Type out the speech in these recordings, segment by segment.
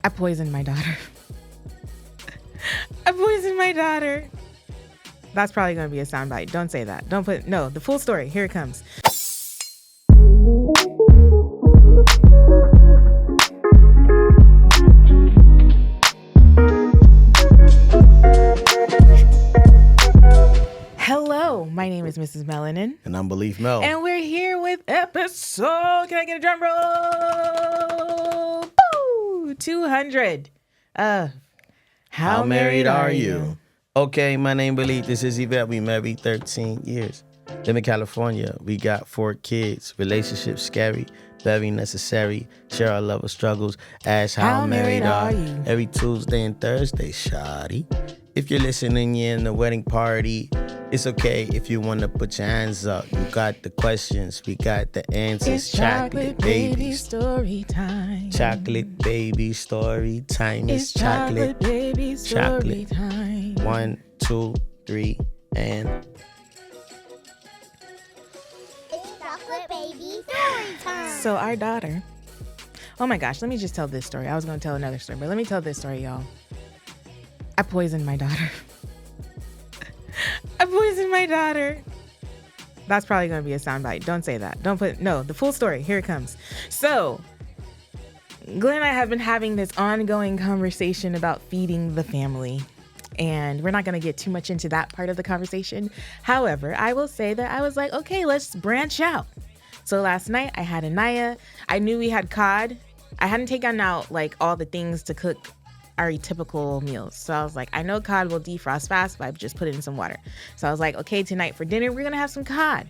I poisoned my daughter. I poisoned my daughter. That's probably going to be a soundbite. Don't say that. Don't put, no, the full story. Here it comes. Hello, my name is Mrs. Melanin. And I'm Belief Mel. And we're here with episode, can I get a drum roll? Boo! 200 of How Married Are You? Okay, my name Belief. This is Yvette. We married 13 years. Live in California. We got 4 kids. Relationships scary, very necessary. Share our love of struggles. Ask how married are you? Every Tuesday and Thursday, shoddy. If you're listening, you're in the wedding party. It's okay if you want to put your hands up. You got the questions. We got the answers. It's chocolate baby story time. Chocolate baby story time. It's chocolate baby story time. 1, 2, 3, and... It's chocolate baby story time. So our daughter, oh my gosh, let me just tell this story. I was going to tell another story, but let me tell this story, y'all. I poisoned my daughter. I poisoned my daughter. That's probably going to be a soundbite. Don't say that. Don't put, no, the full story. Here it comes. So, Glenn and I have been having this ongoing conversation about feeding the family. And we're not going to get too much into that part of the conversation. However, I will say that I was like, okay, let's branch out. So last night I had Anaya. I knew we had cod. I hadn't taken out like all the things to cook our typical meals. So I was like, I know cod will defrost fast, but I just put it in some water. So I was like, okay, tonight for dinner, we're going to have some cod.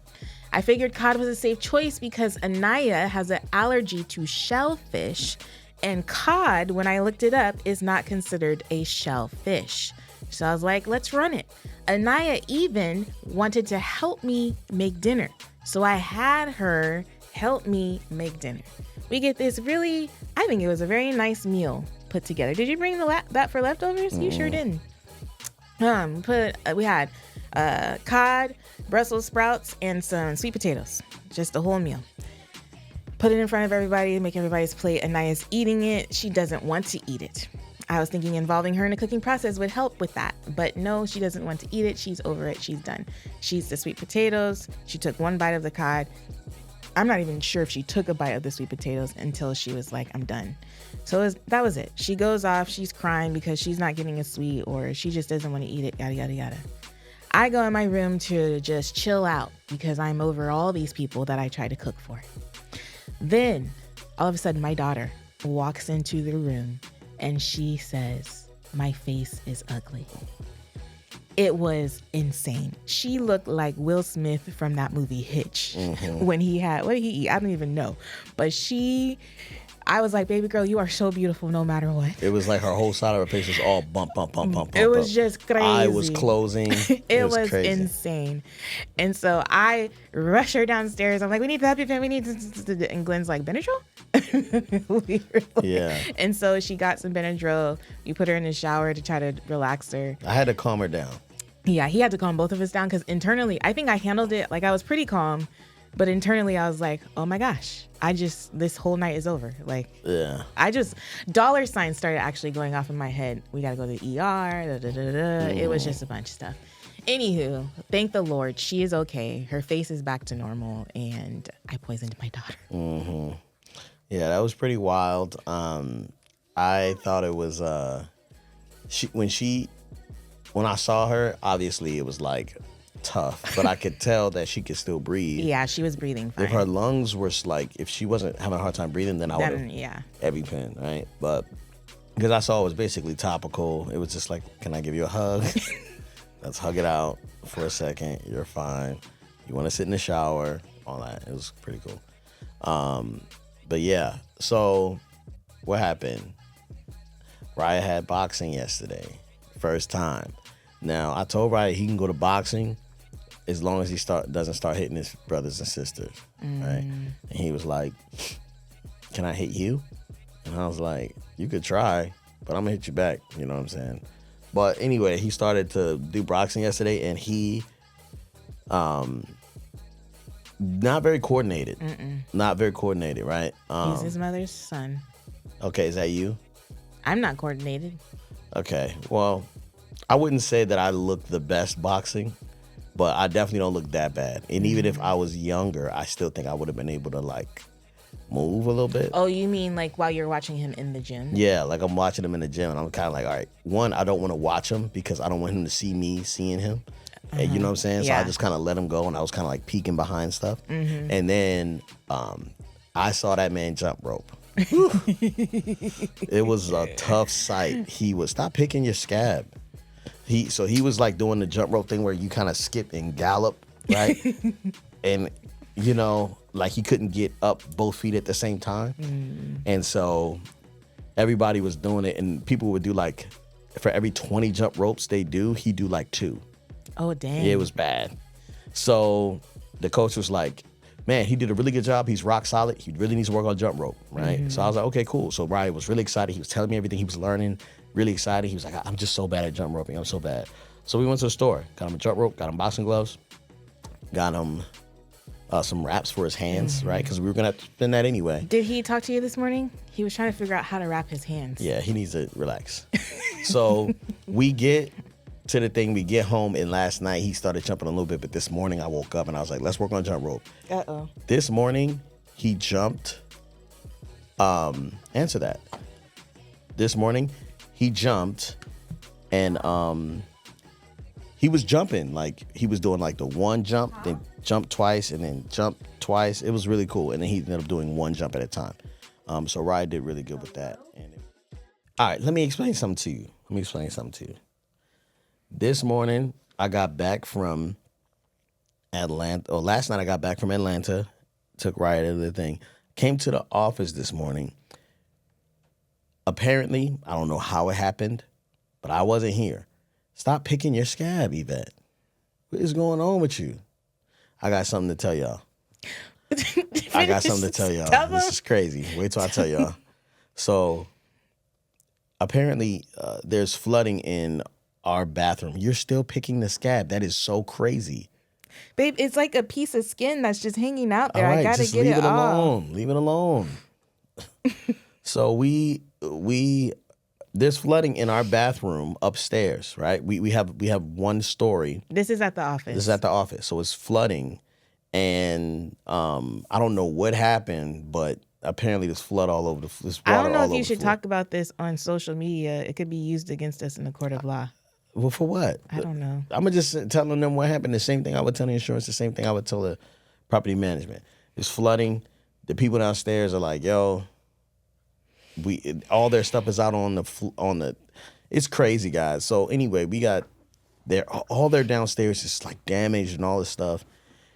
I figured cod was a safe choice because Anaya has an allergy to shellfish, and cod, when I looked it up, is not considered a shellfish. So I was like, let's run it. Anaya even wanted to help me make dinner. So I had her help me make dinner. We get this really, I think it was a very nice meal put together. Did you bring that for leftovers? You sure didn't. We had cod, Brussels sprouts, and some sweet potatoes. Just a whole meal. Put it in front of everybody, make everybody's plate. Anaya's eating it. She doesn't want to eat it. I was thinking involving her in the cooking process would help with that. But no, she doesn't want to eat it. She's over it. She's done. She eats the sweet potatoes. She took one bite of the cod. I'm not even sure if she took a bite of the sweet potatoes until she was like, I'm done. So that was it. She goes off. She's crying because she's not getting a sweet, or she just doesn't want to eat it, yada, yada, yada. I go in my room to just chill out because I'm over all these people that I try to cook for. Then all of a sudden my daughter walks into the room and she says, my face is ugly. It was insane. She looked like Will Smith from that movie Hitch. When he had, what did he eat? I don't even know. But I was like, baby girl, you are so beautiful no matter what. It was like her whole side of her face was all bump. It was just crazy. Eye was closing. It was crazy. insane. And so I rush her downstairs. I'm like, we need the EpiPen. We need to, and Glenn's like, Benadryl? Yeah. And so she got some Benadryl. We put her in the shower to try to relax her. I had to calm her down. Yeah, he had to calm both of us down because internally, I think I handled it. Like, I was pretty calm. But internally, I was like, oh my gosh, this whole night is over. Like, yeah. Dollar signs started actually going off in my head. We got to go to the ER. It was just a bunch of stuff. Anywho, thank the Lord. She is okay. Her face is back to normal. And I poisoned my daughter. Mm-hmm. Yeah, that was pretty wild. I thought it was, when I saw her, obviously it was like tough, but I could tell that she could still breathe. Yeah, she was breathing fine. If her lungs were like, if she wasn't having a hard time breathing, then I would have EpiPen, right? But because I saw it was basically topical, it was just like, can I give you a hug? Let's hug it out for a second. You're fine. You want to sit in the shower? All that. It was pretty cool. But yeah, so what happened? Raya had boxing yesterday, first time. Now, I told Raya he can go to boxing as long as he doesn't start hitting his brothers and sisters, right? And he was like, can I hit you? And I was like, you could try, but I'm going to hit you back, you know what I'm saying? But anyway, he started to do boxing yesterday, and he, not very coordinated. Not very coordinated, right? He's his mother's son. Okay, is that you? I'm not coordinated. Okay, well, I wouldn't say that I look the best boxing, but I definitely don't look that bad. And even if I was younger, I still think I would have been able to like move a little bit. Oh, you mean like while you're watching him in the gym? Yeah, like I'm watching him in the gym, and I'm kind of like, all right, one, I don't want to watch him because I don't want him to see me seeing him. And you know what I'm saying? So I just kind of let him go, and I was kind of like peeking behind stuff. And then I saw that man jump rope. It was a tough sight. He was, stop picking your scab. He was like doing the jump rope thing where you kind of skip and gallop, right? And you know, like he couldn't get up both feet at the same time. And so everybody was doing it, and people would do like, for every 20 jump ropes they do, he'd do like 2. Oh, dang. Yeah, it was bad. So the coach was like, man, he did a really good job. He's rock solid. He really needs to work on jump rope, right? So I was like, okay, cool. So Ryan was really excited. He was telling me everything he was learning, really excited. He was like, I'm just so bad at jump roping. I'm so bad. So we went to the store, got him a jump rope, got him boxing gloves, got him some wraps for his hands, right? Because we were going to have to spend that anyway. Did he talk to you this morning? He was trying to figure out how to wrap his hands. Yeah, he needs to relax. So we get to the thing, we get home, and last night he started jumping a little bit, but this morning I woke up and I was like, let's work on jump rope. Uh-oh. This morning he jumped, answer that. This morning he jumped, and he was jumping, like he was doing like the one jump, then jump twice, and then jump twice. It was really cool, and then he ended up doing one jump at a time. So Ryan did really good with that. All right, let me explain something to you. This morning, I got back from Atlanta. Or last night, I got back from Atlanta. Took Riot to the thing. Came to the office this morning. Apparently, I don't know how it happened, but I wasn't here. Stop picking your scab, Yvette. What is going on with you? I got something to tell y'all. This is crazy. Wait till I tell y'all. So, apparently, there's flooding in our bathroom. You're still picking the scab. That is so crazy. Babe, it's like a piece of skin that's just hanging out there. All right, I gotta just get leave it alone. off. Leave it alone. So we there's flooding in our bathroom upstairs, right? We have one story. This is at the office. So it's flooding, and I don't know what happened, but apparently there's flood all over this water. I don't know if you should talk about this on social media. It could be used against us in the court of law. Well, for what? I don't know. I'm just telling them what happened. The same thing I would tell the insurance. The same thing I would tell the property management. It's flooding. The people downstairs are like, yo, all their stuff is out on the. It's crazy, guys. So anyway, we got all their downstairs is like damaged and all this stuff,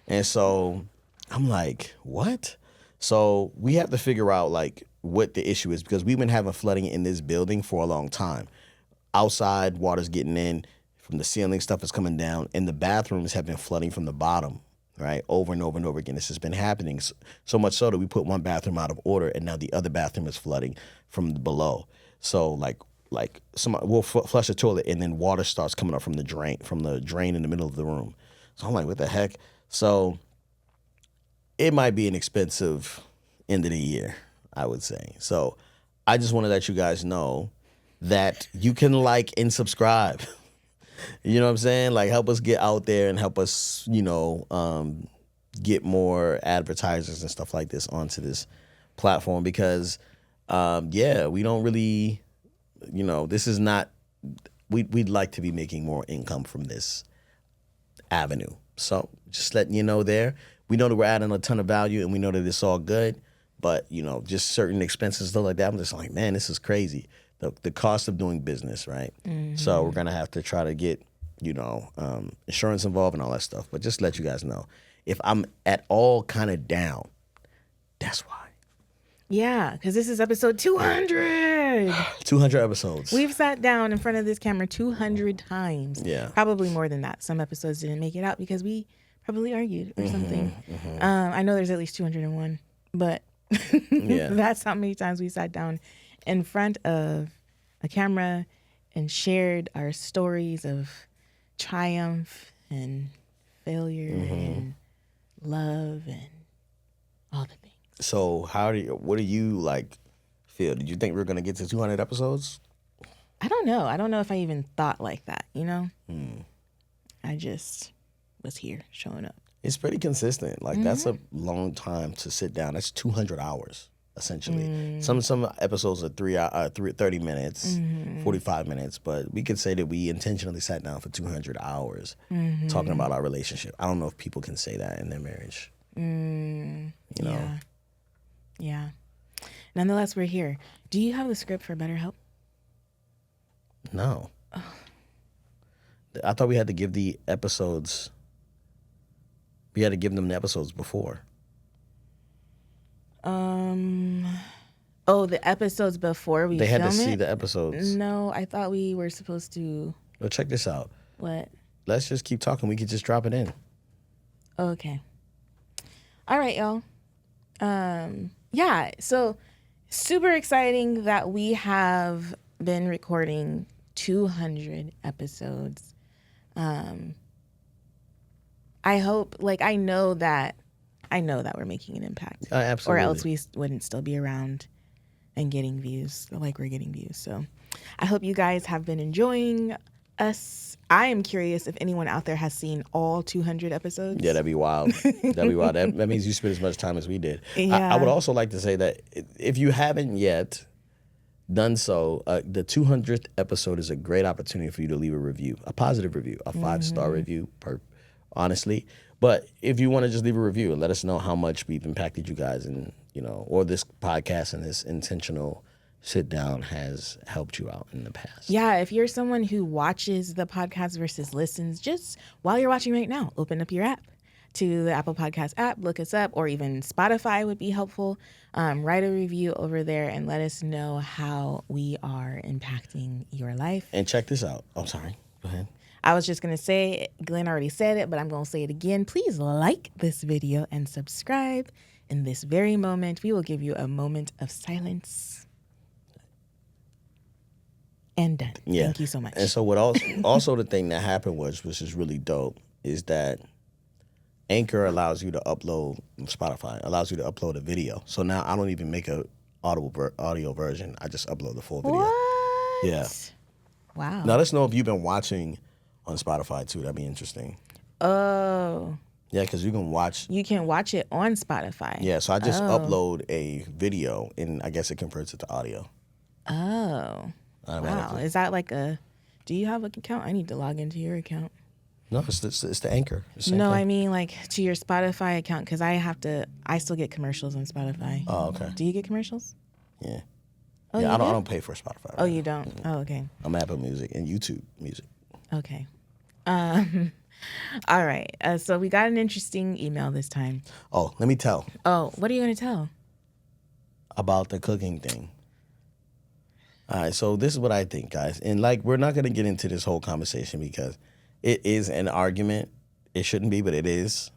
and so I'm like, what? So we have to figure out like what the issue is, because we've been having flooding in this building for a long time. Outside, water's getting in from the ceiling, stuff is coming down, and the bathrooms have been flooding from the bottom, right? Over and over and over again. This has been happening so much so that we put one bathroom out of order, and now the other bathroom is flooding from below. So we'll flush the toilet, and then water starts coming up from the drain in the middle of the room. So I'm like, what the heck? So it might be an expensive end of the year, I would say. So I just want to let you guys know that you can like and subscribe. You know what I'm saying? Like, help us get out there and help us, get more advertisers and stuff like this onto this platform, because, we don't really, this is not, we'd like to be making more income from this avenue. So just letting you know there. We know that we're adding a ton of value, and we know that it's all good, but, just certain expenses, stuff like that, I'm just like, man, this is crazy. The cost of doing business, right? Mm-hmm. So we're going to have to try to get, insurance involved and all that stuff. But just let you guys know, if I'm at all kind of down, that's why. Yeah, because this is episode 200. 200 episodes. We've sat down in front of this camera 200 times. Yeah. Probably more than that. Some episodes didn't make it out because we probably argued or something. Mm-hmm. I know there's at least 201, but that's how many times we sat down in front of a camera and shared our stories of triumph and failure and love and all the things. So what do you like feel? Did you think we were going to get to 200 episodes? I don't know. I don't know if I even thought like that, you know? I just was here showing up. It's pretty consistent. Like, that's a long time to sit down. That's 200 hours, essentially. Some episodes are 30 minutes, 45 minutes, but we could say that we intentionally sat down for 200 hours talking about our relationship. I don't know if people can say that in their marriage. You know? Yeah. Nonetheless, we're here. Do you have the script for BetterHelp? No. I thought we had to give the episodes... We had to give them the episodes before. The episodes before we They had to film see it? the episodes. No, I thought we were supposed to... Well, check this out. What? Let's just keep talking. We could just drop it in. Okay. All right, y'all. Yeah, so super exciting that we have been recording 200 episodes. I hope, I know that we're making an impact. Absolutely. Or else we wouldn't still be around and getting views like we're getting views. So I hope you guys have been enjoying us. I am curious if anyone out there has seen all 200 episodes. Yeah, that'd be wild. That'd be wild. That means you spent as much time as we did. Yeah. I would also like to say that if you haven't yet done so, the 200th episode is a great opportunity for you to leave a review, a positive review, a 5-star review, honestly. But if you want to just leave a review and let us know how much we've impacted you guys, and or this podcast and this intentional sit down has helped you out in the past. Yeah, if you're someone who watches the podcast versus listens, just while you're watching right now, open up your app to the Apple Podcast app, look us up, or even Spotify would be helpful. Write a review over there and let us know how we are impacting your life. And check this out. Oh, sorry. Go ahead. I was just going to say, Glenn already said it, but I'm going to say it again. Please like this video and subscribe. In this very moment, we will give you a moment of silence. And done. Yeah. Thank you so much. And so what also the thing that happened which is really dope, is that Anchor allows you to upload, Spotify allows you to upload a video. So now I don't even make a audio version. I just upload the full video. What? Yeah. Wow. Now let's know if you've been watching on Spotify too. That'd be interesting. Oh. Yeah, because you can watch. You can watch it on Spotify. Yeah, so I just upload a video and I guess it converts it to audio. Oh. Wow. Is that do you have an account? I need to log into your account. No, it's the Anchor. No, I mean to your Spotify account, because I still get commercials on Spotify. Oh, okay. Do you get commercials? Yeah. Oh, yeah, I do? don't pay for Spotify. Right oh, you don't? Oh, okay. I'm Apple Music and YouTube Music. Okay. All right. So we got an interesting email this time. Oh, let me tell. Oh, what are you going to tell? About the cooking thing. All right, so this is what I think, guys. And we're not going to get into this whole conversation because it is an argument. It shouldn't be, but it is.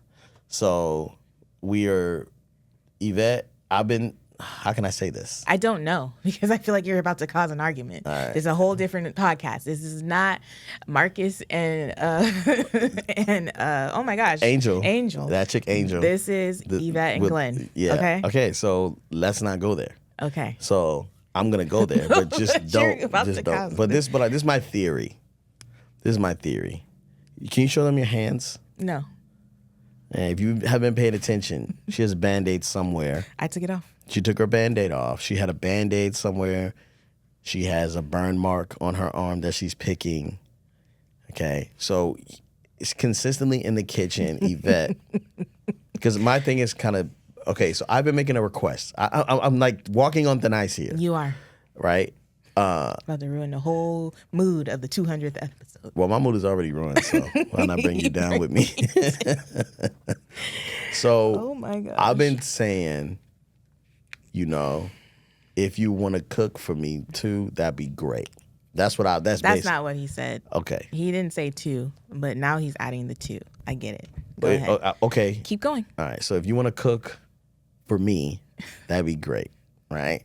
So Yvette, how can I say this? I don't know, because I feel like you're about to cause an argument. Right. There's a whole different podcast. This is not Marcus and oh my gosh, Angel. That chick Angel. This is Yvette and Glenn. Yeah. Okay. Okay. So let's not go there. Okay. So I'm gonna go there, but just don't. Just don't. But this is my theory. This is my theory. Can you show them your hands? No. And if you haven't paid attention, she has a Band-Aid somewhere. I took it off. She took her Band-Aid off. She had a Band-Aid somewhere. She has a burn mark on her arm that she's picking. Okay. So it's consistently in the kitchen, Yvette. Because my thing is kind of, okay, so I've been making a request. I'm walking on thin ice here. You are. Right? About to ruin the whole mood of the 200th episode. Well, my mood is already ruined, so why not bring you down with me? So, oh my gosh. I've been saying, if you want to cook for me too, that'd be great. That's not what he said. Okay. He didn't say 2, but now he's adding the 2. I get it. Go ahead. Okay. Keep going. All right. So if you want to cook for me, that'd be great, right?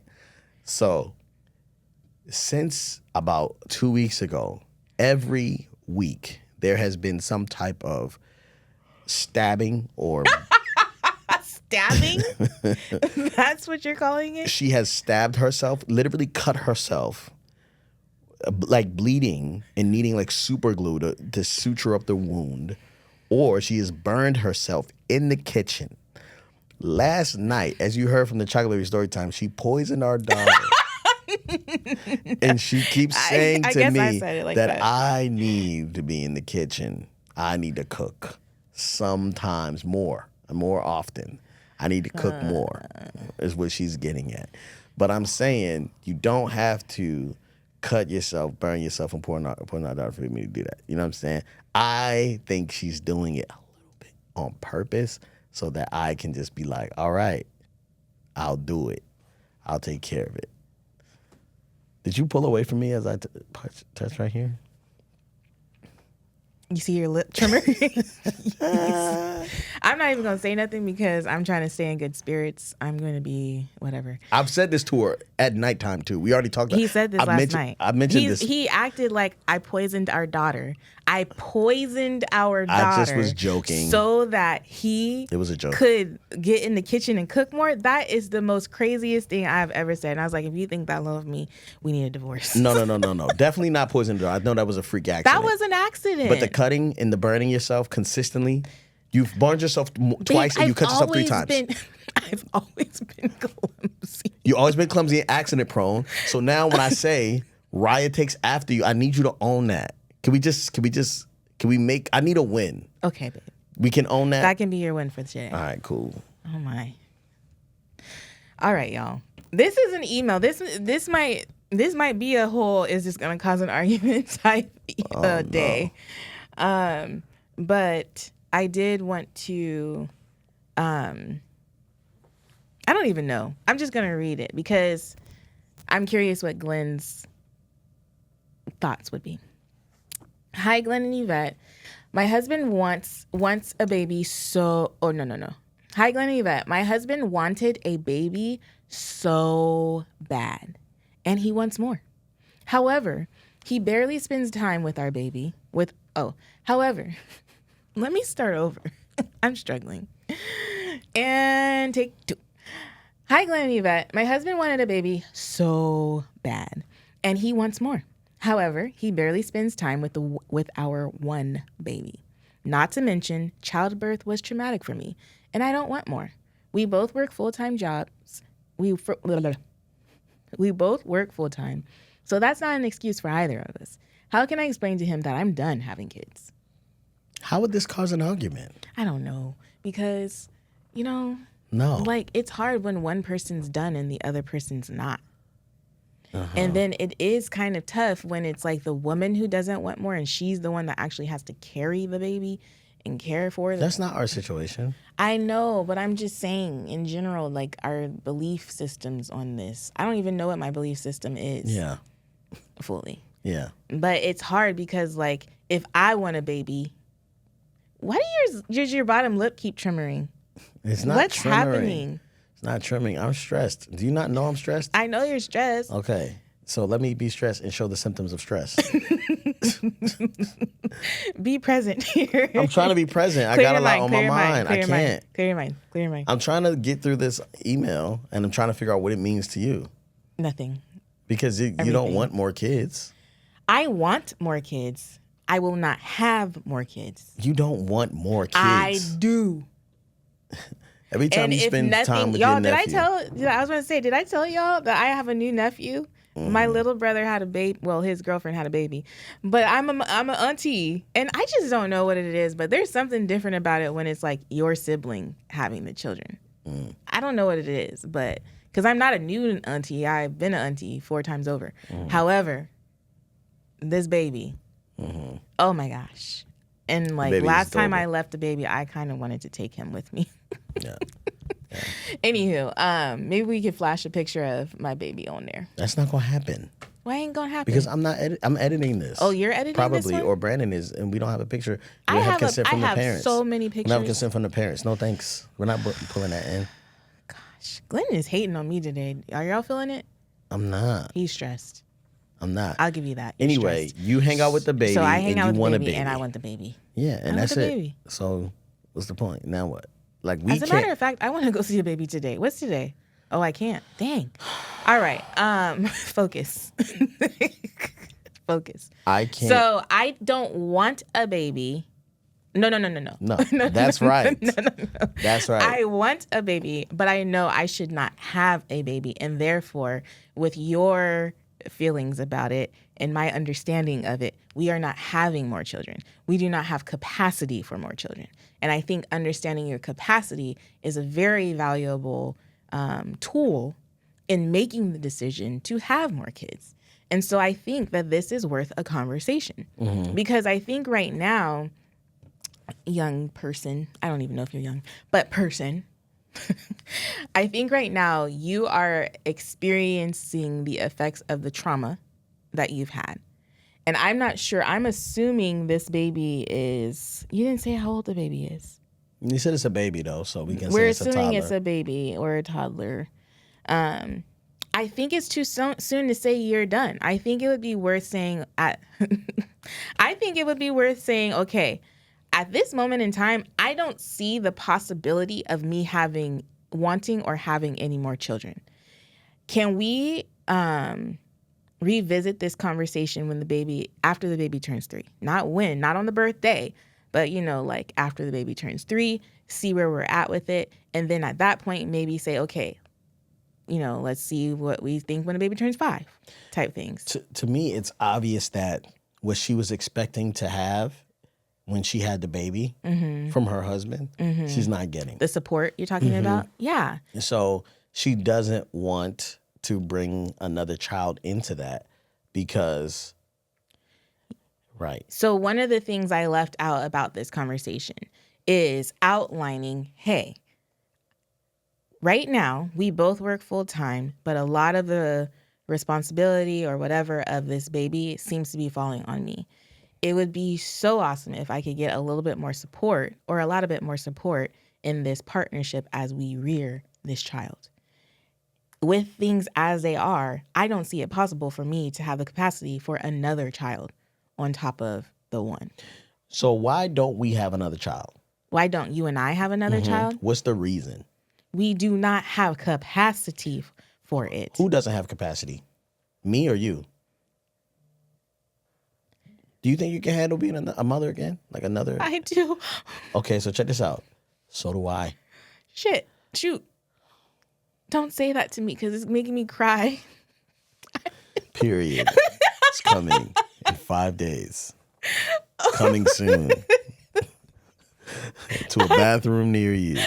So since about 2 weeks ago, every week there has been some type of stabbing or Stabbing? That's what you're calling it? She has stabbed herself, literally cut herself, like bleeding and needing like super glue to suture up the wound. Or she has burned herself in the kitchen. Last night, as you heard from the Chocolate Baby story time, she poisoned our daughter. And she keeps saying to me that I need to be in the kitchen. I need to cook sometimes more often. I need to cook more is what she's getting at. But I'm saying you don't have to cut yourself, burn yourself, and pour out daughter for me to do that. You know what I'm saying? I think she's doing it a little bit on purpose so that I can just be like, all right, I'll do it. I'll take care of it. Did you pull away from me as I touched right here? You see your lip trimmer? I'm not even going to say nothing because I'm trying to stay in good spirits. I'm going to be whatever. I've said this to her at nighttime, too. We already talked about it. He said this last night. I mentioned this. He acted like I poisoned our daughter. I poisoned our daughter. I just was joking. So that it was a joke. Could get in the kitchen and cook more. That is the most craziest thing I've ever said. And I was like, if you think that love me, we need a divorce. No. Definitely not poisoned her. I know that was a freak accident. That was an accident. But the cutting and the burning yourself consistently, you've burned yourself twice and you cut yourself 3 times. I've always been clumsy. You've always been clumsy and accident prone. So now when I say Raya takes after you, I need you to own that. Can we make, I need a win. Okay, babe. We can own that? That can be your win for today. All right, cool. Oh my. All right, y'all. This is an email. This might be a whole is this gonna cause an argument type day. No. But I did want to I don't even know. I'm just gonna read it because I'm curious what Glenn's thoughts would be. Hi, Glenn and Yvette. My husband wants a baby no. Hi, Glenn and Yvette. My husband wanted a baby so bad, and he wants more. However, he barely spends time with our baby. However, let me start over. I'm struggling. And take 2. Hi, Glenn and Yvette. My husband wanted a baby so bad, and he wants more. However, he barely spends time with our one baby. Not to mention, childbirth was traumatic for me, and I don't want more. We both work full-time jobs. We both work full-time, so that's not an excuse for either of us. How can I explain to him that I'm done having kids? How would this cause an argument? I don't know, because, No. Like, it's hard when one person's done and the other person's not. And then it is kind of tough when it's like the woman who doesn't want more and she's the one that actually has to carry the baby and care for it. That's not our situation. I know, but I'm just saying in general, like our belief systems on this. I don't even know what my belief system is. Yeah. Fully. Yeah. But it's hard because like if I want a baby, why does your bottom lip keep trimming? It's not What's trimming. happening? Not trimming. I'm stressed. Do you not know I'm stressed? I know you're stressed. Okay. So let me be stressed and show the symptoms of stress. Be present here. I'm trying to be present. I got a lot on my mind. I can't. Clear your mind. Clear your mind. I'm trying to get through this email and I'm trying to figure out what it means to you. Nothing. Because you don't want more kids. I want more kids. I will not have more kids. You don't want more kids. I do. Every time you spend time with your nephew. I was going to say, did I tell y'all that I have a new nephew? My little brother had a baby. Well, his girlfriend had a baby. But I'm an auntie. And I just don't know what it is. But there's something different about it when it's like your sibling having the children. I don't know what it is. But because I'm not a new auntie. I've been an auntie 4 times over. However, this baby, oh my gosh. And like last time I left the baby, I kind of wanted to take him with me. Yeah. Anywho, maybe we could flash a picture of my baby on there. That's not gonna happen. Why ain't gonna happen? Because I'm editing this. Oh, you're editing probably, this one? Or Brandon is, and we don't have a picture. We I have consent from the parents. I have so many pictures. We don't have consent from the parents. No thanks. We're not pulling that in. Gosh, Glenn is hating on me today. Are y'all feeling it? I'm not. He's stressed. I'm not. I'll give you that. You're anyway, stressed. You hang out with the baby. So I hang out with the baby, and I want the baby. Yeah, and that's it. Baby. So what's the point? Now what? Like we As a matter of fact, I want to go see a baby today. What's today? Oh, I can't. Dang. All right. Focus. Focus. I can't. So I don't want a baby. No. No, that's right. No. That's right. I want a baby, but I know I should not have a baby. And therefore, with your feelings about it and my understanding of it, we are not having more children. We do not have capacity for more children. And I think understanding your capacity is a very valuable tool in making the decision to have more kids. And so I think that this is worth a conversation because I think right now, young person, I don't even know if you're young, but person, I think right now you are experiencing the effects of the trauma that you've had. And I'm not sure. I'm assuming this baby is, you didn't say how old the baby is. You said it's a baby, though, so we can We're say it's a toddler. We're assuming it's a baby or a toddler. I think it's too soon to say you're done. I think it would be worth saying, okay, at this moment in time, I don't see the possibility of me wanting or having any more children. Can we revisit this conversation after the baby turns 3? Not on the birthday, but like after the baby turns 3, see where we're at with it. And then at that point, maybe say, okay, let's see what we think when the baby turns 5 type things. To me, it's obvious that what she was expecting to have when she had the baby from her husband, she's not getting. The support you're talking about? Yeah. So she doesn't want to bring another child into that because, right. So one of the things I left out about this conversation is outlining, hey, right now we both work full time, but a lot of the responsibility or whatever of this baby seems to be falling on me. It would be so awesome if I could get a little bit more support or a lot of bit more support in this partnership as we rear this child. With things as they are, I don't see it possible for me to have the capacity for another child on top of the one. So why don't we have another child? Why don't you and I have another child? What's the reason? We do not have capacity for it. Who doesn't have capacity? Me or you? Do you think you can handle being a mother again? Like another? I do. Okay, so check this out. So do I. Shoot. Don't say that to me because it's making me cry. Period. It's coming in 5 days. Coming soon. To a bathroom near you.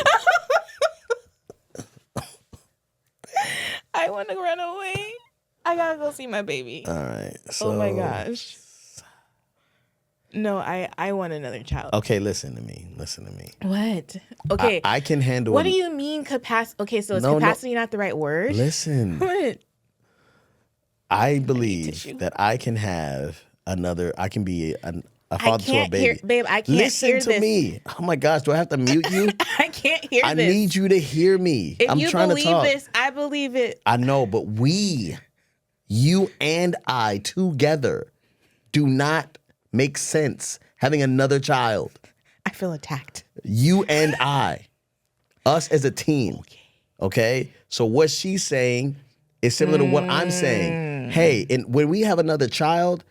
I want to run away. I gotta go see my baby. All right. So, oh my gosh. No, I want another child. Okay, listen to me. What? Okay. I can handle. What do you mean capacity? Okay, so is capacity not the right word? Listen. What? I believe that I can have another. I can be a father to a baby. Babe, I can't listen hear to this. me. Oh my gosh, do I have to mute you? I can't hear this. I need you to hear me. If I'm you trying believe to talk. this, I believe it. I know, but you and I together do not make sense having another child. I feel attacked. You and I. Us as a team. Okay? So what she's saying is similar to what I'm saying. Hey, and when we have another child,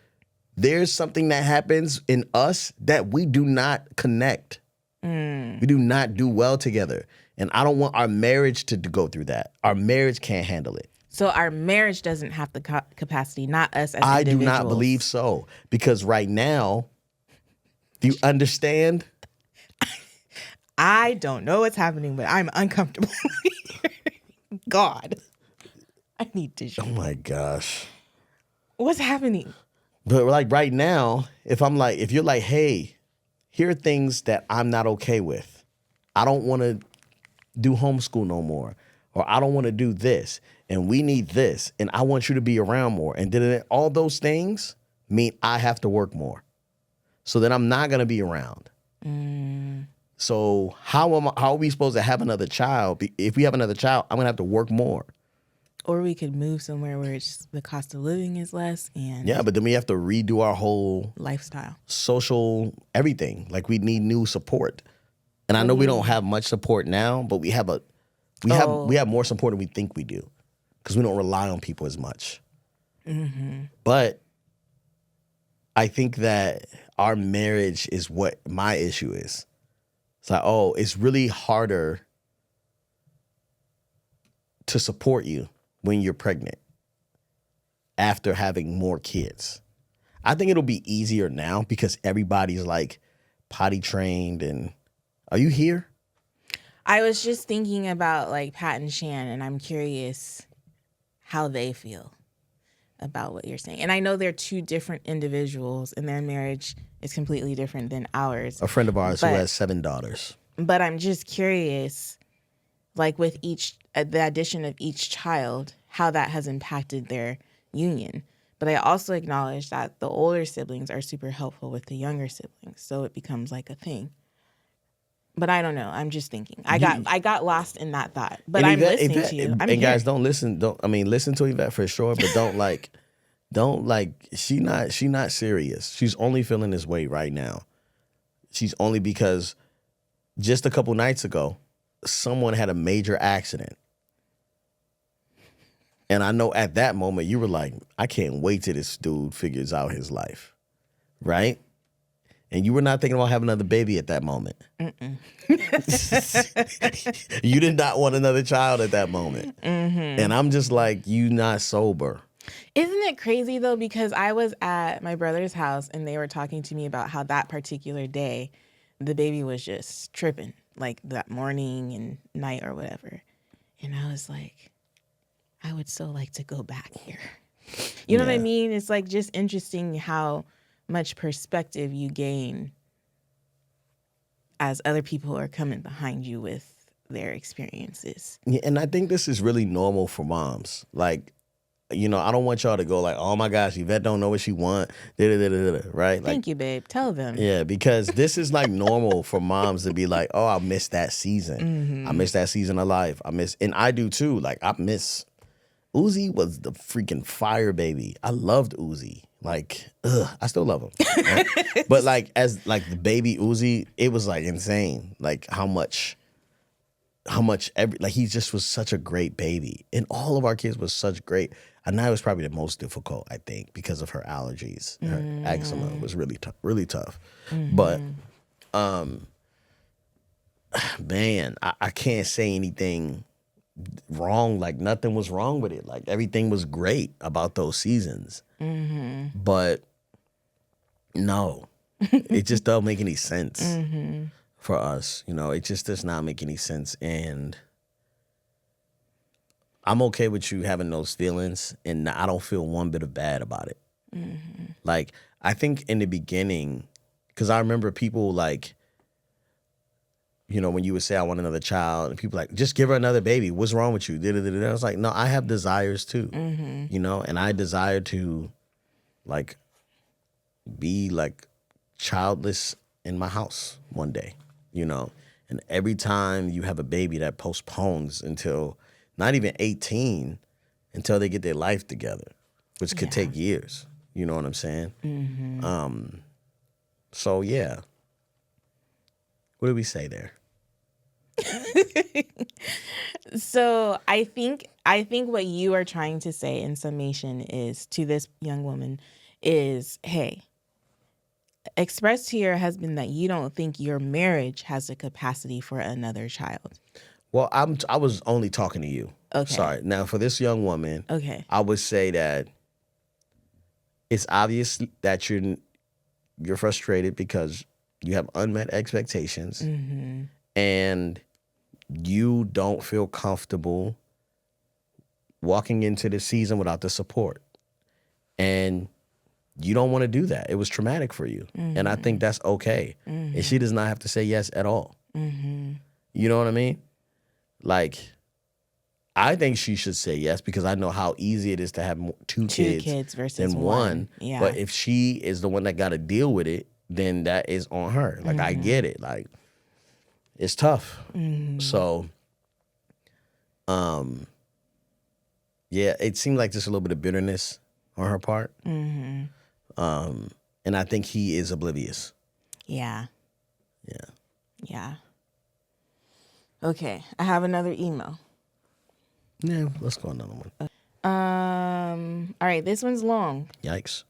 there's something that happens in us that we do not connect. We do not do well together. And I don't want our marriage to go through that. Our marriage can't handle it. So our marriage doesn't have the capacity, not us as I individuals. do not believe so. Because right now, do you understand? I don't know what's happening, but I'm uncomfortable. God, I need tissue. Oh my gosh. What's happening? But like right now, if you're like, hey, here are things that I'm not okay with. I don't want to do homeschool no more. Or I don't want to do this. And we need this. And I want you to be around more. And then all those things mean I have to work more. So then I'm not going to be around. So how are we supposed to have another child? If we have another child, I'm going to have to work more. Or we could move somewhere where the cost of living is less. Yeah, but then we have to redo our whole lifestyle, social everything. Like we need new support. And I know we don't have much support now, but we have more support than we think we do because we don't rely on people as much. Mm-hmm. But I think that our marriage is what my issue is. It's like, it's really harder to support you when you're pregnant after having more kids. I think it'll be easier now because everybody's like potty trained and are you here? I was just thinking about like Pat and Shan, and I'm curious how they feel about what you're saying. And I know they're two different individuals and their marriage is completely different than ours. A friend of ours who has 7 daughters. But I'm just curious, like with the addition of each child, how that has impacted their union. But I also acknowledge that the older siblings are super helpful with the younger siblings. So it becomes like a thing. But I don't know. I'm just thinking. I got lost in that thought. But I'm listening to you. I'm and guys, don't listen. Listen to Yvette for sure, but she not serious. She's only feeling this way right now. She's only because just a couple nights ago, someone had a major accident. And I know at that moment you were like, I can't wait till this dude figures out his life. Right? And you were not thinking about having another baby at that moment. You did not want another child at that moment. Mm-hmm. And I'm just like, you not sober. Isn't it crazy, though? Because I was at my brother's house, and they were talking to me about how that particular day, the baby was just tripping, like that morning and night or whatever. And I was like, I would so like to go back here. You know what I mean? It's like just interesting how much perspective you gain as other people are coming behind you with their experiences. Yeah, and I think this is really normal for moms. Like, I don't want y'all to go like, oh my gosh, Yvette don't know what she want, right? Like, thank you, babe. Tell them. Yeah, because this is like normal for moms to be like, oh, I missed that season. Mm-hmm. I missed that season of life. And I do too. Like, I miss. Uzi was the freaking fire baby. I loved Uzi. Like, I still love him. Right? But like, as like the baby Uzi, it was like insane. Like how much he just was such a great baby. And all of our kids was such great. And that was probably the most difficult, I think, because of her allergies. Her eczema was really tough, really tough. Mm-hmm. But, man, I can't say anything wrong. Like nothing was wrong with it. Like everything was great about those seasons. Mm-hmm. But no, it just don't make any sense for us. It just does not make any sense. And I'm okay with you having those feelings, and I don't feel one bit of bad about it. Mm-hmm. Like I think in the beginning, because I remember people like, when you would say, I want another child, and people like, just give her another baby. What's wrong with you? I was like, no, I have desires too, and I desire to, like, be, like, childless in my house one day, And every time you have a baby, that postpones until not even 18, until they get their life together, which could take years. You know what I'm saying? Mm-hmm. So, yeah. What did we say there? So I think what you are trying to say in summation is to this young woman is, hey, express to your husband that you don't think your marriage has the capacity for another child. Well, I was only talking to you. Okay. Sorry. Now for this young woman, okay, I would say that it's obvious that you're frustrated because you have unmet expectations, and you don't feel comfortable walking into the season without the support. And you don't want to do that. It was traumatic for you. And I think that's okay. And she does not have to say yes at all. You know what I mean? Like, I think she should say yes because I know how easy it is to have two kids versus than one. Yeah. But if she is the one that got to deal with it, then that is on her. Like, I get it. Like, it's tough. So, yeah, it seemed like just a little bit of bitterness on her part. And I think he is oblivious. Yeah. Yeah. Yeah. Okay, I have another email. Yeah, let's go another one. All right, this one's long. Yikes.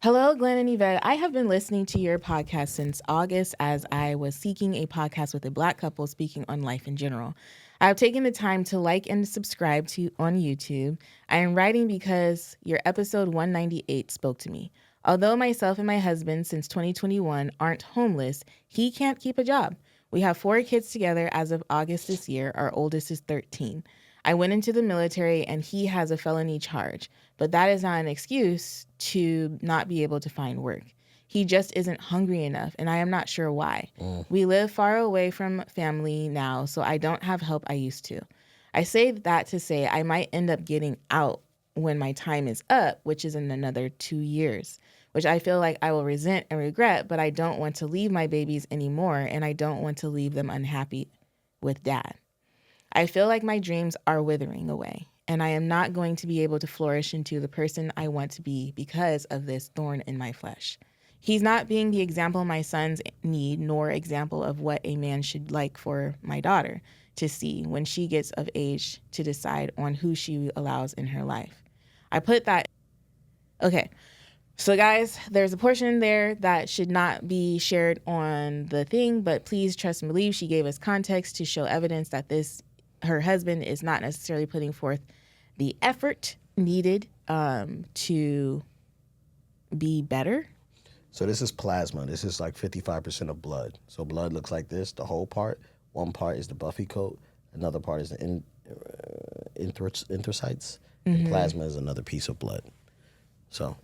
Hello, Glenn and Yvette. I have been listening to your podcast since August as I was seeking a podcast with a Black couple speaking on life in general. I have taken the time to like and subscribe to on YouTube. I am writing because your episode 198 spoke to me. Although myself and my husband since 2021 aren't homeless, he can't keep a job. We have 4 kids together as of August this year. Our oldest is 13. I went into the military and he has a felony charge, but that is not an excuse to not be able to find work. He just isn't hungry enough, and I am not sure why. We live far away from family now, so I don't have help I used to. I say that to say I might end up getting out when my time is up, which is in another 2 years, which I feel like I will resent and regret, but I don't want to leave my babies anymore, and I don't want to leave them unhappy with dad. I feel like my dreams are withering away, and I am not going to be able to flourish into the person I want to be because of this thorn in my flesh. He's not being the example my sons need, nor example of what a man should like for my daughter to see when she gets of age to decide on who she allows in her life. I put that... Okay, so guys, there's a portion there that should not be shared on the thing, but please trust and believe she gave us context to show evidence that her husband is not necessarily putting forth the effort needed to be better. So this is plasma. This is like 55% of blood. So blood looks like this, the whole part. One part is the buffy coat. Another part is the erythrocytes. And plasma is another piece of blood. So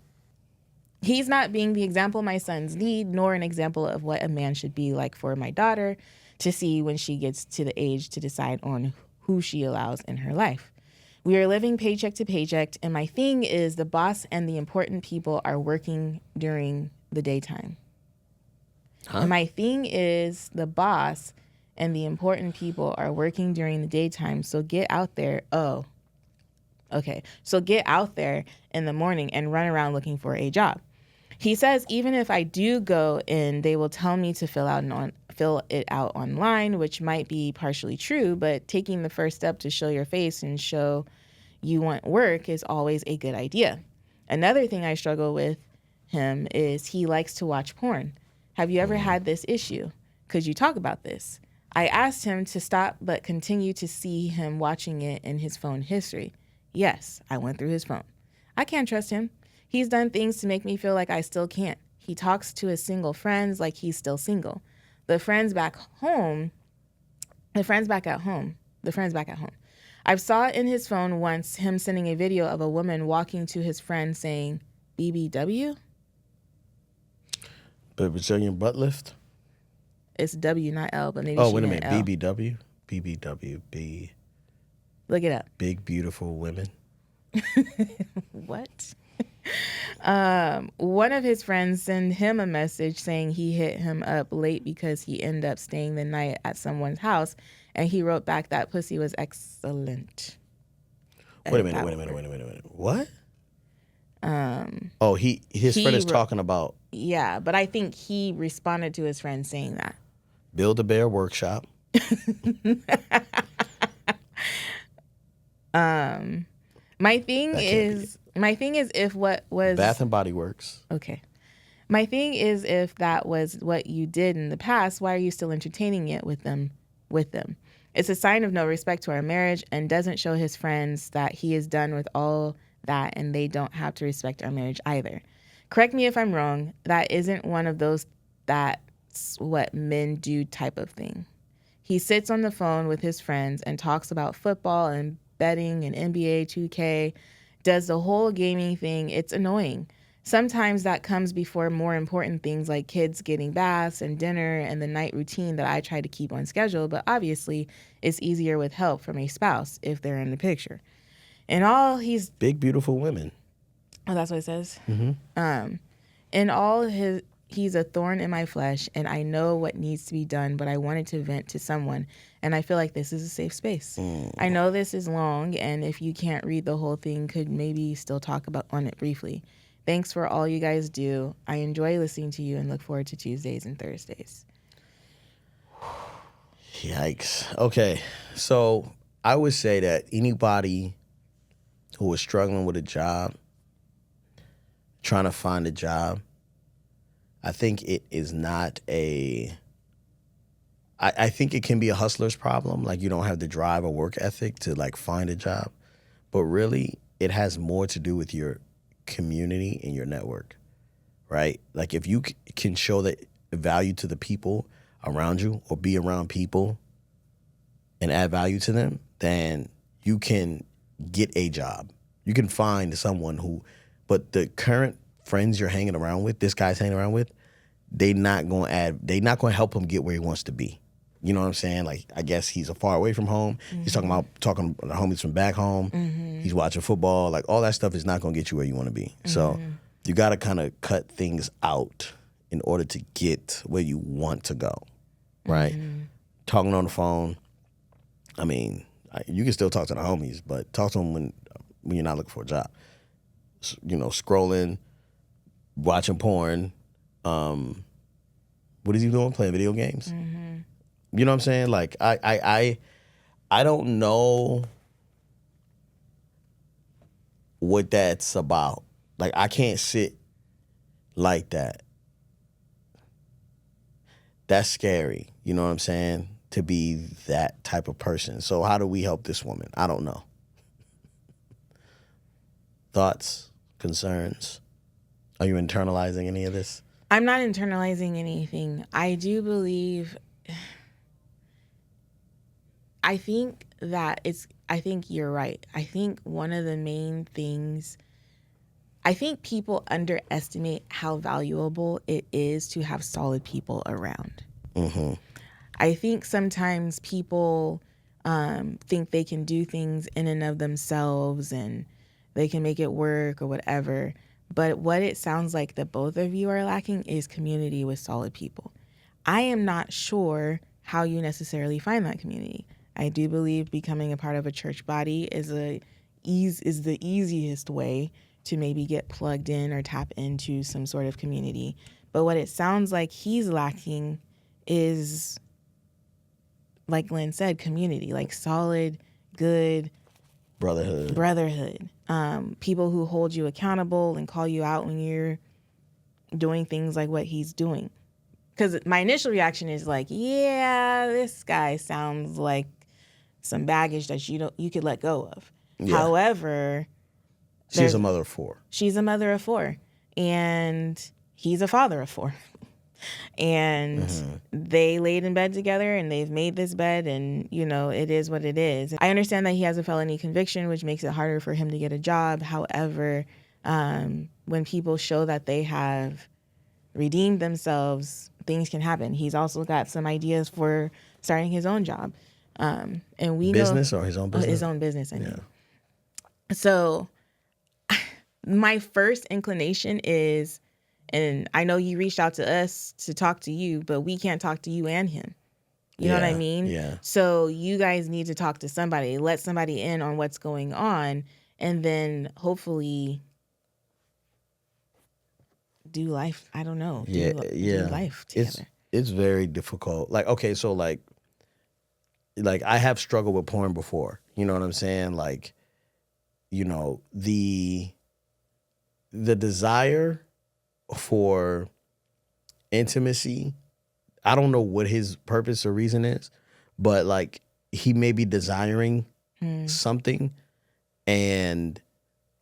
he's not being the example my sons need, nor an example of what a man should be like for my daughter to see when she gets to the age to decide on who she allows in her life. We are living paycheck to paycheck, and my thing is the boss and the important people are working during the daytime. And my thing is the boss and the important people are working during the daytime, so get out there. So get out there in the morning and run around looking for a job. He says even if I do go in, they will tell me to fill it out online, which might be partially true, but taking the first step to show your face and show you want work is always a good idea. Another thing I struggle with him is he likes to watch porn. Have you ever had this issue? Could you talk about this? I asked him to stop, but continue to see him watching it in his phone history. Yes, I went through his phone. I can't trust him. He's done things to make me feel like I still can't. He talks to his single friends like he's still single. The friends back at home. I saw in his phone once him sending a video of a woman walking to his friend saying, BBW? But Brazilian butt lift? It's W, not L, but maybe Oh, she wait a meant minute. L. BBW? BBW. Look it up. Big, beautiful women. What? One of his friends sent him a message saying he hit him up late because he ended up staying the night at someone's house, and he wrote back that pussy was excellent. Wait a minute. What? His friend is talking about... Yeah, but I think he responded to his friend saying that. Build-A-Bear Workshop. My thing is if what was... Bath and Body Works. Okay. My thing is if that was what you did in the past, why are you still entertaining it with them? It's a sign of no respect to our marriage and doesn't show his friends that he is done with all that and they don't have to respect our marriage either. Correct me if I'm wrong. That isn't one of those that's what men do type of thing. He sits on the phone with his friends and talks about football and betting and NBA 2K, does the whole gaming thing. It's annoying. Sometimes that comes before more important things like kids getting baths and dinner and the night routine that I try to keep on schedule, but obviously it's easier with help from a spouse if they're in the picture. And all he's... Big, beautiful women. Oh, that's what it says? Mm-hmm. In all he's a thorn in my flesh, and I know what needs to be done, but I wanted to vent to someone, and I feel like this is a safe space. I know this is long, and if you can't read the whole thing, could maybe still talk on it briefly. Thanks for all you guys do. I enjoy listening to you and look forward to Tuesdays and Thursdays. Yikes. Okay. So I would say that anybody who is struggling with a job, trying to find a job, I think it is not I think it can be a hustler's problem. Like you don't have the drive or work ethic to like find a job. But really, it has more to do with your community and your network, right? Like if you can show that value to the people around you or be around people and add value to them, then you can get a job. You can find someone but the current friends you're hanging around with, this guy's hanging around with, they're not going to help him get where he wants to be. You know what I'm saying? Like, I guess he's far away from home. Mm-hmm. He's talking to the homies from back home. Mm-hmm. He's watching football. Like, all that stuff is not going to get you where you want to be. Mm-hmm. So you got to kind of cut things out in order to get where you want to go, right? Mm-hmm. Talking on the phone, I mean, you can still talk to the homies, but talk to them when you're not looking for a job. You know, scrolling, watching porn. What is he doing? Playing video games? Mm-hmm. You know what I'm saying? Like, I don't know what that's about. Like, I can't sit like that. That's scary. You know what I'm saying? To be that type of person. So how do we help this woman? I don't know. Thoughts? Concerns? Are you internalizing any of this? I'm not internalizing anything. I do believe... I think you're right. I think one of the main things, I think people underestimate how valuable it is to have solid people around. Mm-hmm. I think sometimes people think they can do things in and of themselves and they can make it work or whatever. But what it sounds like that both of you are lacking is community with solid people. I am not sure how you necessarily find that community. I do believe becoming a part of a church body is the easiest way to maybe get plugged in or tap into some sort of community. But what it sounds like he's lacking is, like Glenn said, community, like solid, good brotherhood. People who hold you accountable and call you out when you're doing things like what he's doing. Because my initial reaction is like, yeah, this guy sounds like some baggage that you could let go of. Yeah. However, she's a mother of four. She's a mother of four, and he's a father of four. And they laid in bed together, and they've made this bed, and it is what it is. I understand that he has a felony conviction, which makes it harder for him to get a job. However, when people show that they have redeemed themselves, things can happen. He's also got some ideas for starting his own job. And we business or his own business? His own business, I mean. Yeah. So my first inclination is, and I know you reached out to us to talk to you, but we can't talk to you and him. You know what I mean? Yeah. So you guys need to talk to somebody, let somebody in on what's going on, and then hopefully do life. I don't know. Do life together. It's very difficult. Like, okay, so like I have struggled with porn before. You know what I'm saying? Like, the desire for intimacy, I don't know what his purpose or reason is, but like he may be desiring something, and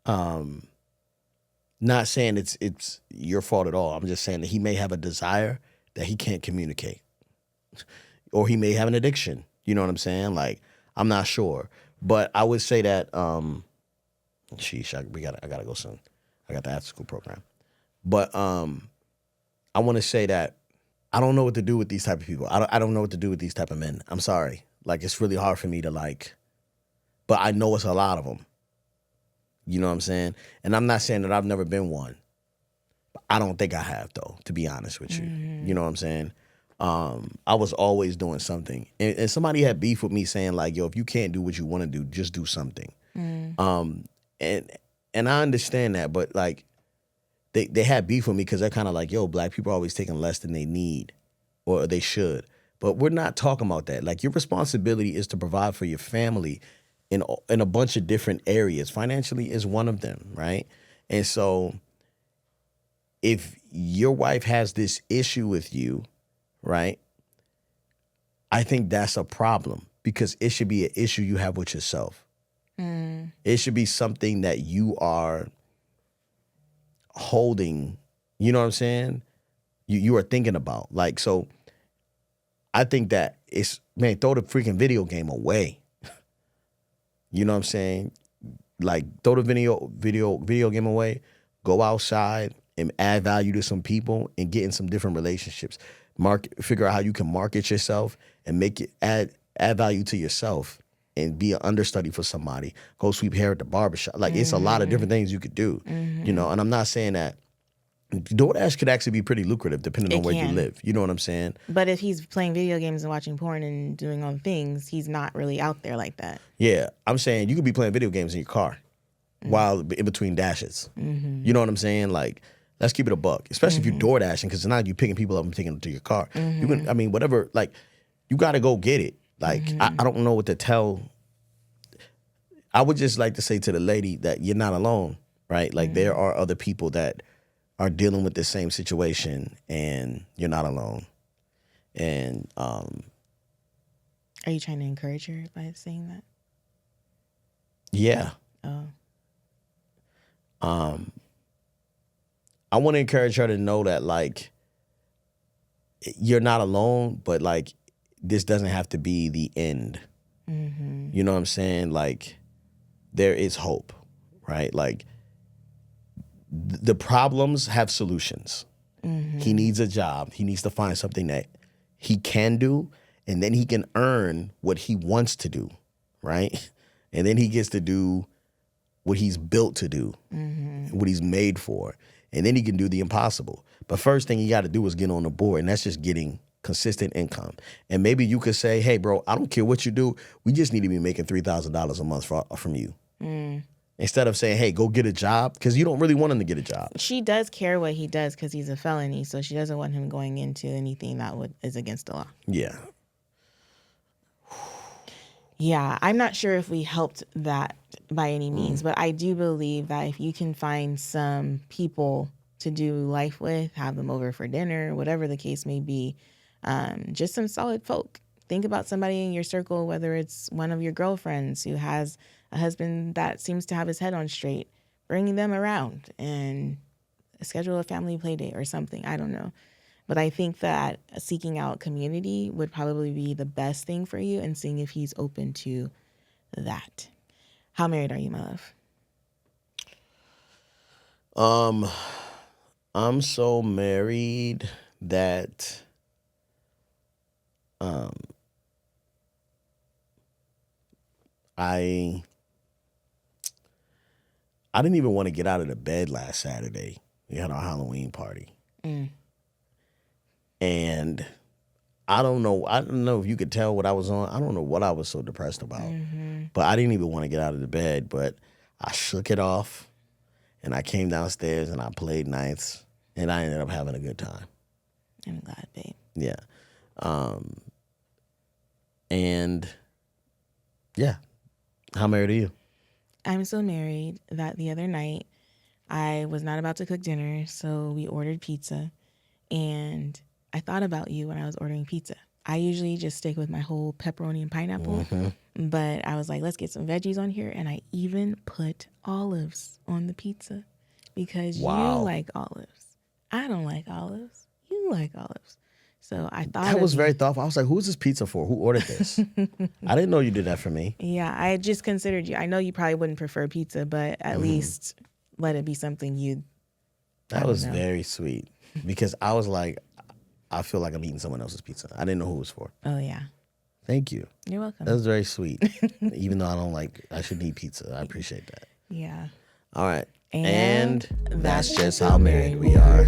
not saying it's your fault at all. I'm just saying that he may have a desire that he can't communicate, or he may have an addiction. You know what I'm saying? Like, I'm not sure, but I would say that I gotta go soon. I got the after school program, but I want to say that I don't know what to do with these type of people. I don't know what to do with these type of men. I'm sorry. Like, it's really hard for me to but I know it's a lot of them. You know what I'm saying? And I'm not saying that I've never been one. I don't think I have, though, to be honest with you. Mm-hmm. You know what I'm saying? I was always doing something. And somebody had beef with me saying, like, yo, if you can't do what you want to do, just do something. Mm. And I understand that, but, like, they had beef with me because they're kind of like, yo, black people are always taking less than they need or they should. But we're not talking about that. Like, your responsibility is to provide for your family in a bunch of different areas. Financially is one of them, right? And so if your wife has this issue with you, right, I think that's a problem, because it should be an issue you have with yourself. It should be something that you are holding, you know what I'm saying? You are thinking about. Like, so I think that it's, man, throw the freaking video game away. You know what I'm saying? Like, throw the video game away, go outside and add value to some people and get in some different relationships. Figure out how you can market yourself and make it add value to yourself and be an understudy for somebody. Go sweep hair at the barbershop. Like, it's a lot of different things you could do, you know, and I'm not saying that. DoorDash could actually be pretty lucrative depending on where you live. You know what I'm saying? But if he's playing video games and watching porn and doing all the things, he's not really out there like that. Yeah. I'm saying you could be playing video games in your car while in between dashes. You know what I'm saying? Like, let's keep it a buck, especially if you're DoorDashing, because now you're picking people up and taking them to your car. You can, I mean, whatever, like, you got to go get it. Like, I don't know what to tell. I would just like to say to the lady that you're not alone, right? Like, there are other people that are dealing with the same situation, and you're not alone. And are you trying to encourage her by saying that? Yeah. Oh. I want to encourage her to know that, like, you're not alone, but, like, this doesn't have to be the end. You know what I'm saying? Like, there is hope, right? Like, the problems have solutions. He needs a job. He needs to find something that he can do, and then he can earn what he wants to do, right? And then he gets to do what he's built to do, what he's made for. And then he can do the impossible. But first thing you got to do is get on the board, and that's just getting consistent income. And maybe you could say, hey, bro, I don't care what you do. We just need to be making $3,000 a month from you. Instead of saying, hey, go get a job, because you don't really want him to get a job. She does care what he does because he's a felony, so she doesn't want him going into anything that is against the law. Yeah. Yeah, I'm not sure if we helped that by any means, but I do believe that if you can find some people to do life with, have them over for dinner, whatever the case may be, just some solid folk. Think about somebody in your circle, whether it's one of your girlfriends who has a husband that seems to have his head on straight, bringing them around and schedule a family play date or something. I don't know. But I think that seeking out community would probably be the best thing for you, and seeing if he's open to that. How married are you, my love? I'm so married that I didn't even want to get out of the bed last Saturday. We had our Halloween party. And I don't know if you could tell what I was on. I don't know what I was so depressed about. But I didn't even want to get out of the bed. But I shook it off, and I came downstairs, and I played nights, and I ended up having a good time. I'm glad, babe. Yeah. And, yeah. How married are you? I'm so married that the other night I was not about to cook dinner, so we ordered pizza. And I thought about you when I was ordering pizza. I usually just stick with my whole pepperoni and pineapple, but I was like, let's get some veggies on here. And I even put olives on the pizza because you like olives. I don't like olives. You like olives. So I thought that was very thoughtful. I was like, who's this pizza for? Who ordered this? I didn't know you did that for me. Yeah, I just considered you. I know you probably wouldn't prefer pizza, but at least let it be something you. That was very sweet, because I was like, I feel like I'm eating someone else's pizza. I didn't know who it was for. Oh, yeah. Thank you. You're welcome. That was very sweet. Even though I should eat pizza. I appreciate that. Yeah. All right. And that's just how married we are.